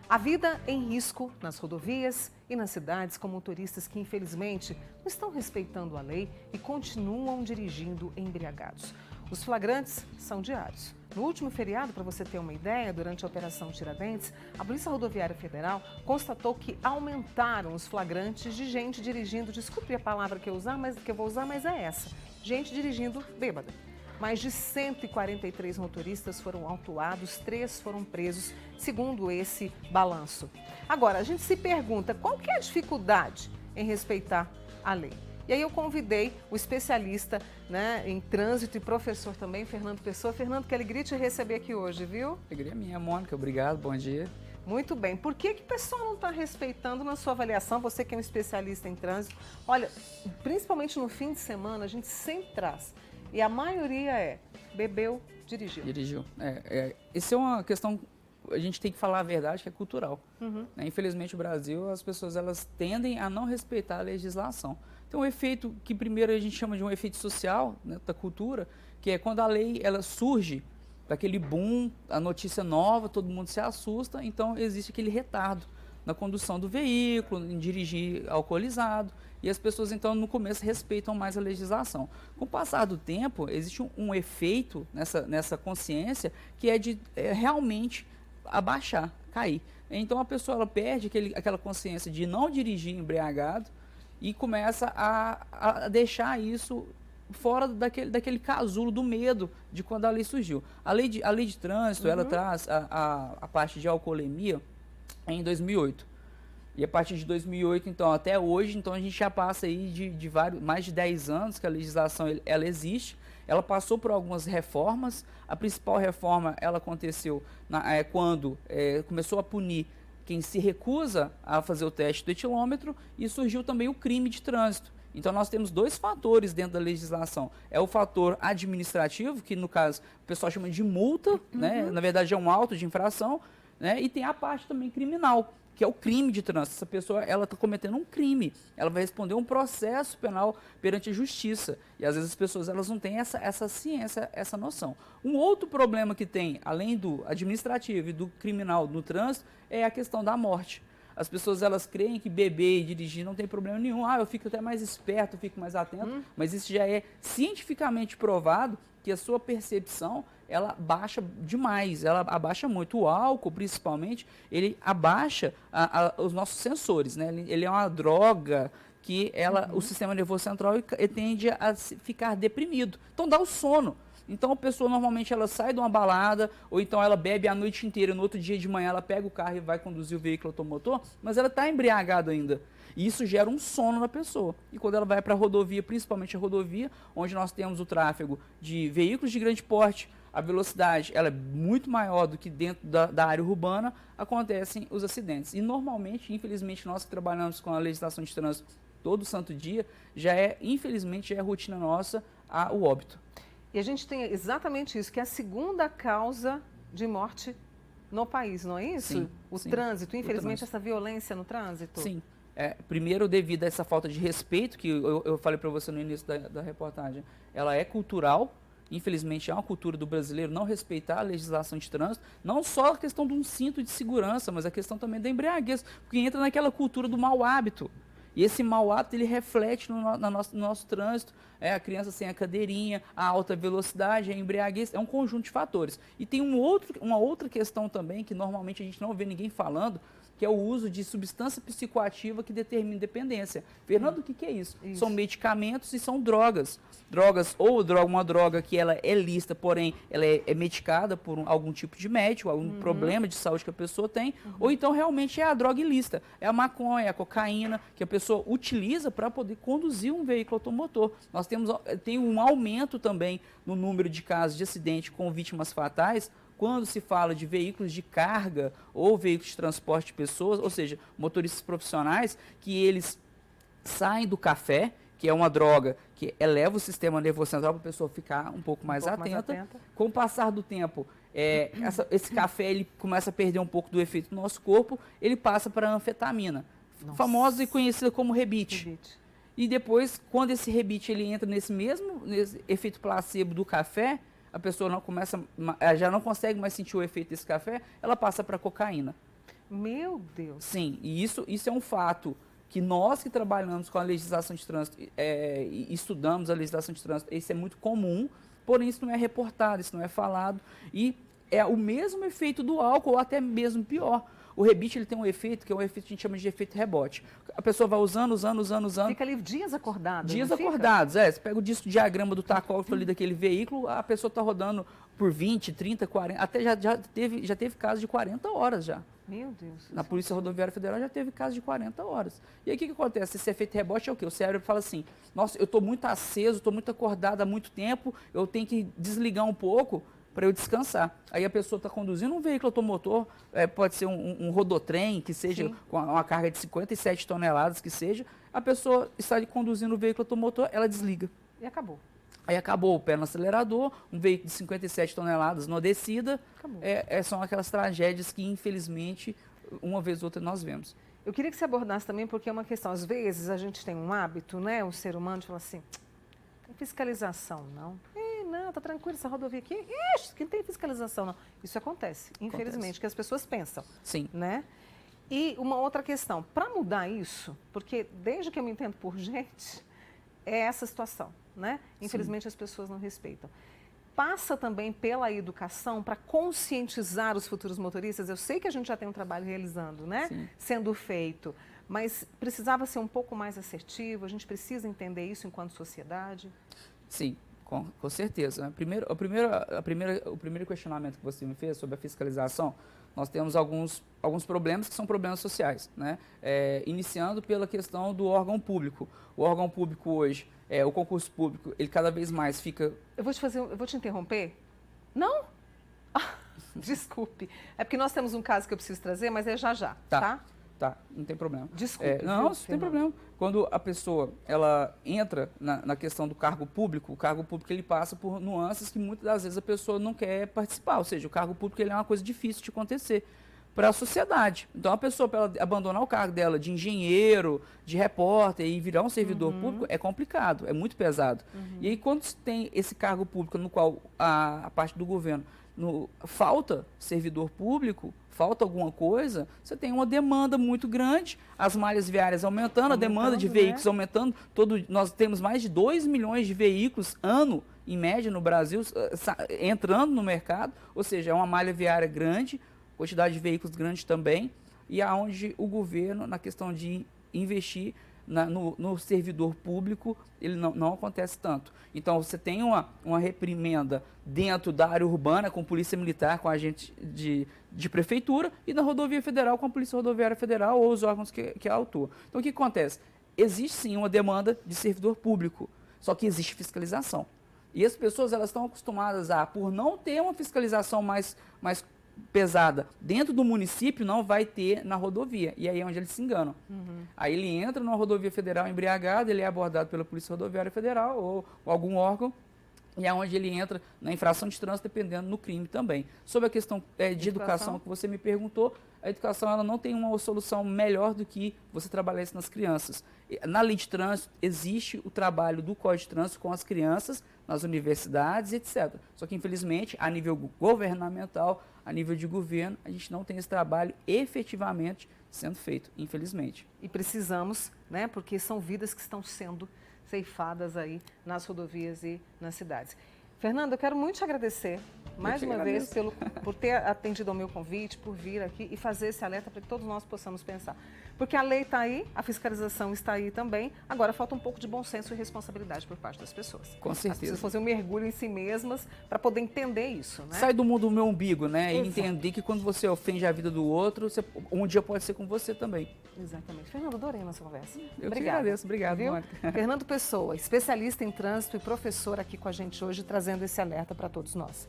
A vida em risco nas rodovias e nas cidades com motoristas que, infelizmente, não estão respeitando a lei e continuam dirigindo embriagados. Os flagrantes são diários. No último feriado, para você ter uma ideia, durante a Operação Tiradentes, a Polícia Rodoviária Federal constatou que aumentaram os flagrantes de gente dirigindo, desculpe a palavra que eu vou usar, mas é essa, gente dirigindo bêbada. Mais de 143 motoristas foram autuados, 3 foram presos, segundo esse balanço. Agora, a gente se pergunta, qual que é a dificuldade em respeitar a lei? E aí eu convidei o especialista, em trânsito e professor também, Fernando Pessoa. Fernando, que alegria te receber aqui hoje, viu? Alegria minha, Mônica. Obrigado, bom dia. Muito bem. Por que o pessoal não está respeitando na sua avaliação? Você que é um especialista em trânsito. Olha, principalmente no fim de semana, a gente sempre traz. E a maioria bebeu, dirigiu. Dirigiu. Essa é uma questão, a gente tem que falar a verdade, que é cultural. Infelizmente, no Brasil, as pessoas elas tendem a não respeitar a legislação. Tem um efeito que primeiro a gente chama de um efeito social, da cultura, que é quando a lei ela surge, daquele boom, a notícia nova, todo mundo se assusta, então existe aquele retardo na condução do veículo, em dirigir alcoolizado, e as pessoas então no começo respeitam mais a legislação. Com o passar do tempo, existe um efeito nessa consciência que é de realmente abaixar, cair. Então a pessoa ela perde aquela consciência de não dirigir embriagado e começa a deixar isso fora daquele casulo do medo de quando a lei surgiu. A lei de trânsito, ela traz a parte de alcoolemia em 2008. E a partir de 2008, então, até hoje, então a gente já passa aí de mais de 10 anos que a legislação ela existe. Ela passou por algumas reformas. A principal reforma ela aconteceu quando começou a punir quem se recusa a fazer o teste do etilômetro e surgiu também o crime de trânsito. Então nós temos dois fatores dentro da legislação. É o fator administrativo, que no caso o pessoal chama de multa, na verdade é um auto de infração, e tem a parte também criminal, que é o crime de trânsito. Essa pessoa ela está cometendo um crime, ela vai responder um processo penal perante a justiça. E às vezes as pessoas elas não têm essa ciência, essa noção. Um outro problema que tem, além do administrativo e do criminal no trânsito, é a questão da morte. As pessoas elas creem que beber e dirigir não tem problema nenhum. Eu fico até mais esperto, eu fico mais atento, mas isso já é cientificamente provado que a sua percepção ela baixa demais, ela abaixa muito. O álcool, principalmente, ele abaixa os nossos sensores, Ele é uma droga que o sistema nervoso central tende a ficar deprimido. Então dá o sono. Então a pessoa normalmente ela sai de uma balada, ou então ela bebe a noite inteira, no outro dia de manhã ela pega o carro e vai conduzir o veículo automotor, mas ela está embriagada ainda. E isso gera um sono na pessoa. E quando ela vai para a rodovia, principalmente a rodovia, onde nós temos o tráfego de veículos de grande porte, a velocidade ela é muito maior do que dentro da área urbana, acontecem os acidentes. E normalmente, infelizmente, nós que trabalhamos com a legislação de trânsito todo santo dia, infelizmente, já é rotina nossa o óbito. E a gente tem exatamente isso, que é a segunda causa de morte no país, não é isso? Sim, o sim. trânsito, infelizmente, essa violência no trânsito. Sim. Primeiro, devido a essa falta de respeito, que eu falei para você no início da reportagem, ela é cultural. Infelizmente, é uma cultura do brasileiro não respeitar a legislação de trânsito, não só a questão de um cinto de segurança, mas a questão também da embriaguez, porque entra naquela cultura do mau hábito. E esse mau hábito, ele reflete no nosso trânsito. A criança sem a cadeirinha, a alta velocidade, a embriaguez, é um conjunto de fatores. E tem uma outra questão também, que normalmente a gente não vê ninguém falando, que é o uso de substância psicoativa que determina dependência. Fernando, o que é isso? São medicamentos e são drogas. Uma droga que ela é lícita, porém ela é medicada por algum tipo de médico, algum problema de saúde que a pessoa tem, ou então realmente é a droga ilícita. É a maconha, é a cocaína, que a pessoa utiliza para poder conduzir um veículo automotor. Nós tem um aumento também no número de casos de acidente com vítimas fatais, quando se fala de veículos de carga ou veículos de transporte de pessoas, ou seja, motoristas profissionais, que eles saem do café, que é uma droga que eleva o sistema nervoso central para a pessoa ficar um pouco mais atenta. Com o passar do tempo, esse café ele começa a perder um pouco do efeito no nosso corpo, ele passa para a anfetamina, famosa e conhecida como rebite. E depois, quando esse rebite ele entra nesse efeito placebo do café, a pessoa já não consegue mais sentir o efeito desse café, ela passa para a cocaína. Meu Deus. Sim, e isso é um fato que nós que trabalhamos com a legislação de trânsito, e estudamos a legislação de trânsito, isso é muito comum, porém isso não é reportado, isso não é falado, e é o mesmo efeito do álcool, ou até mesmo pior. O rebite ele tem um efeito, que é um efeito que a gente chama de efeito rebote. A pessoa vai usando. Fica ali dias acordado. Dias acordados, Você pega o disco diagrama do tacógrafo ali daquele veículo, a pessoa está rodando por 20, 30, 40, até já teve caso de 40 horas já. Meu Deus. Na Polícia Rodoviária Federal já teve caso de 40 horas. E aí o que acontece? Esse efeito rebote é o quê? O cérebro fala assim, nossa, eu estou muito aceso, estou muito acordado há muito tempo, eu tenho que desligar um pouco para eu descansar. Aí a pessoa está conduzindo um veículo automotor, pode ser um rodotrem, que seja Sim. com uma carga de 57 toneladas, que seja, a pessoa está conduzindo o veículo automotor, ela desliga. E acabou. Aí acabou o pé no acelerador, um veículo de 57 toneladas numa descida, são aquelas tragédias que, infelizmente, uma vez ou outra nós vemos. Eu queria que você abordasse também, porque é uma questão, às vezes a gente tem um hábito, né, o ser humano, de falar assim, tem fiscalização, não. Não, tá tranquilo, essa rodovia aqui, ixi, que não tem fiscalização, não. Isso acontece, infelizmente, que as pessoas pensam. Sim. Né? E uma outra questão, para mudar isso, porque desde que eu me entendo por gente, é essa situação, né? Infelizmente Sim. as pessoas não respeitam. Passa também pela educação para conscientizar os futuros motoristas. Eu sei que a gente já tem um trabalho realizando, né? Sim. Sendo feito, mas precisava ser um pouco mais assertivo, a gente precisa entender isso enquanto sociedade? Sim. Com certeza. O primeiro questionamento que você me fez sobre a fiscalização, nós temos alguns problemas que são problemas sociais, né? Iniciando pela questão do órgão público. O órgão público hoje, o concurso público, ele cada vez mais fica... Eu vou te interromper? Não? Desculpe. É porque nós temos um caso que eu preciso trazer, mas é já, tá? Tá, não tem problema. Desculpe. Não tem problema. Quando a pessoa ela entra na questão do cargo público, o cargo público ele passa por nuances que muitas das vezes a pessoa não quer participar. Ou seja, o cargo público ele é uma coisa difícil de acontecer para a sociedade. Então, a pessoa, para ela abandonar o cargo dela de engenheiro, de repórter e virar um servidor público, é complicado, é muito pesado. E aí, quando se tem esse cargo público no qual a parte do governo falta servidor público, falta alguma coisa, você tem uma demanda muito grande, as malhas viárias aumentando, a demanda de veículos aumentando, nós temos mais de 2 milhões de veículos ano, em média, no Brasil, entrando no mercado, ou seja, é uma malha viária grande, quantidade de veículos grande também, e aonde o governo, na questão de investir no servidor público, ele não acontece tanto. Então, você tem uma reprimenda dentro da área urbana, com polícia militar, com agente de prefeitura, e na rodovia federal, com a Polícia Rodoviária Federal ou os órgãos que a atuam. Então, o que acontece? Existe, sim, uma demanda de servidor público, só que existe fiscalização. E as pessoas elas estão acostumadas por não ter uma fiscalização mais pesada dentro do município, não vai ter na rodovia. E aí é onde eles se enganam. Aí ele entra numa rodovia federal embriagado, ele é abordado pela Polícia Rodoviária Federal ou algum órgão, e é onde ele entra na infração de trânsito, dependendo no crime também. Sobre a questão de educação que você me perguntou, a educação ela não tem uma solução melhor do que você trabalhar isso nas crianças. Na lei de trânsito, existe o trabalho do Código de Trânsito com as crianças, nas universidades, etc. Só que, infelizmente, a nível governamental, a nível de governo, a gente não tem esse trabalho efetivamente sendo feito, infelizmente. E precisamos, né, porque são vidas que estão sendo ceifadas aí nas rodovias e nas cidades. Fernando, eu quero muito te agradecer mais uma vez por ter atendido ao meu convite, por vir aqui e fazer esse alerta para que todos nós possamos pensar. Porque a lei está aí, a fiscalização está aí também, agora falta um pouco de bom senso e responsabilidade por parte das pessoas. Com certeza. As pessoas fazer um mergulho em si mesmas para poder entender isso, né? Sai do mundo do meu umbigo, né? E entender que quando você ofende a vida do outro, um dia pode ser com você também. Exatamente. Fernando, adorei a nossa conversa. Eu que agradeço. Obrigado, Mônica. Fernando Pessoa, especialista em trânsito e professor aqui com a gente hoje, trazendo esse alerta para todos nós.